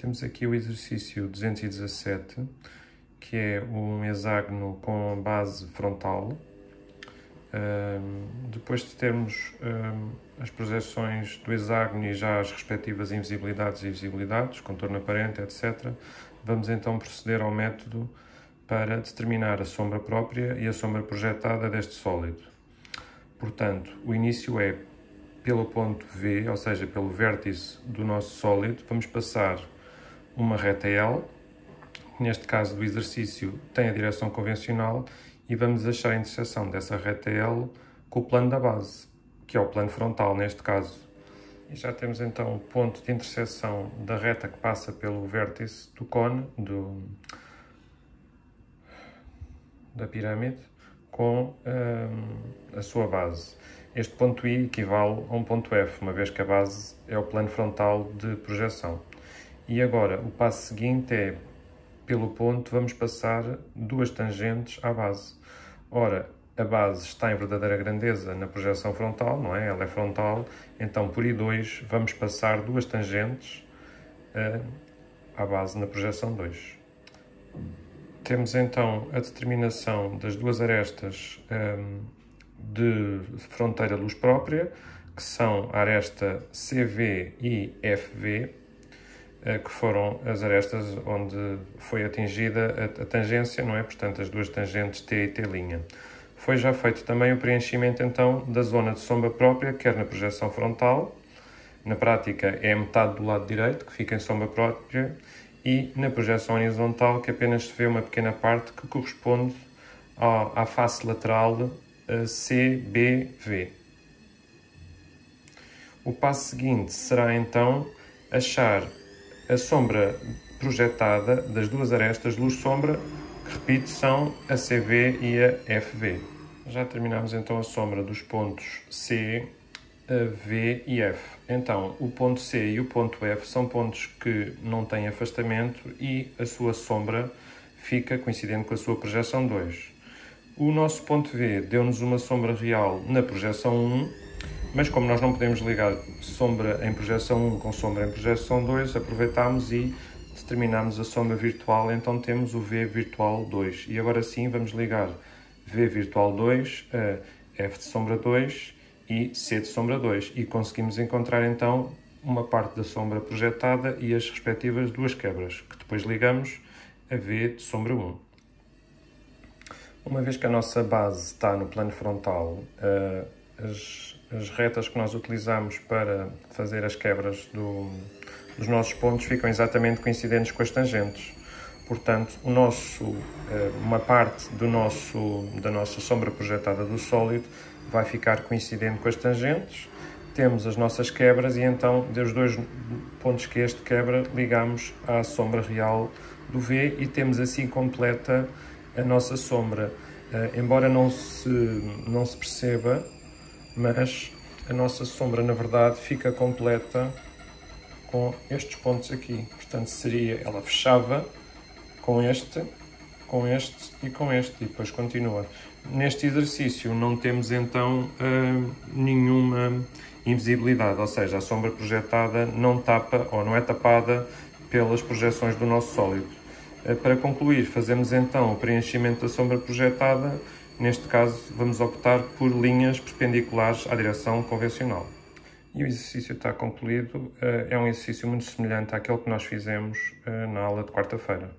Temos aqui o exercício 217, que é um hexágono com base frontal. Depois de termos as projeções do hexágono e já as respectivas invisibilidades e visibilidades, contorno aparente, etc., vamos então proceder ao método para determinar a sombra própria e a sombra projetada deste sólido. Portanto, o início é pelo ponto V, ou seja, pelo vértice do nosso sólido, vamos passar uma reta L, que neste caso do exercício tem a direção convencional, e vamos achar a interseção dessa reta L com o plano da base, que é o plano frontal neste caso. E já temos então o ponto de interseção da reta que passa pelo vértice do cone, da pirâmide, com a sua base. Este ponto I equivale a um ponto F, uma vez que a base é o plano frontal de projeção. E agora, o passo seguinte é, pelo ponto, vamos passar duas tangentes à base. Ora, a base está em verdadeira grandeza na projeção frontal, não é? Ela é frontal, então por I2 vamos passar duas tangentes à base na projeção 2. Temos então a determinação das duas arestas de fronteira luz própria, que são a aresta CV e FV, que foram as arestas onde foi atingida a tangência, não é? Portanto, as duas tangentes T e T'. Foi já feito também o preenchimento, então, da zona de sombra própria, quer na projeção frontal, na prática é metade do lado direito, que fica em sombra própria, e na projeção horizontal, que apenas se vê uma pequena parte que corresponde à face lateral CBV. O passo seguinte será, então, achar a sombra projetada das duas arestas luz-sombra, que, repito, são a CV e a FV. Já terminamos então a sombra dos pontos C, V e F. Então, o ponto C e o ponto F são pontos que não têm afastamento e a sua sombra fica coincidente com a sua projeção 2. O nosso ponto V deu-nos uma sombra real na projeção 1, mas como nós não podemos ligar sombra em projeção 1 com sombra em projeção 2, aproveitámos e determinámos a sombra virtual, então temos o V virtual 2. E agora sim vamos ligar V virtual 2 a F de sombra 2 e C de sombra 2. E conseguimos encontrar então uma parte da sombra projetada e as respectivas duas quebras, que depois ligamos a V de sombra 1. Uma vez que a nossa base está no plano frontal, as retas que nós utilizamos para fazer as quebras dos nossos pontos ficam exatamente coincidentes com as tangentes. Portanto, uma parte da nossa sombra projetada do sólido vai ficar coincidente com as tangentes. Temos as nossas quebras e então, dos dois pontos que este quebra, ligamos à sombra real do V e temos assim completa a nossa sombra. Embora não se perceba, mas a nossa sombra, na verdade, fica completa com estes pontos aqui. Portanto, ela fechava com este e com este, e depois continua. Neste exercício não temos, então, nenhuma invisibilidade, ou seja, a sombra projetada não tapa ou não é tapada pelas projeções do nosso sólido. Para concluir, fazemos então o preenchimento da sombra projetada. Neste caso, vamos optar por linhas perpendiculares à direção convencional. E o exercício está concluído. É um exercício muito semelhante àquele que nós fizemos na aula de quarta-feira.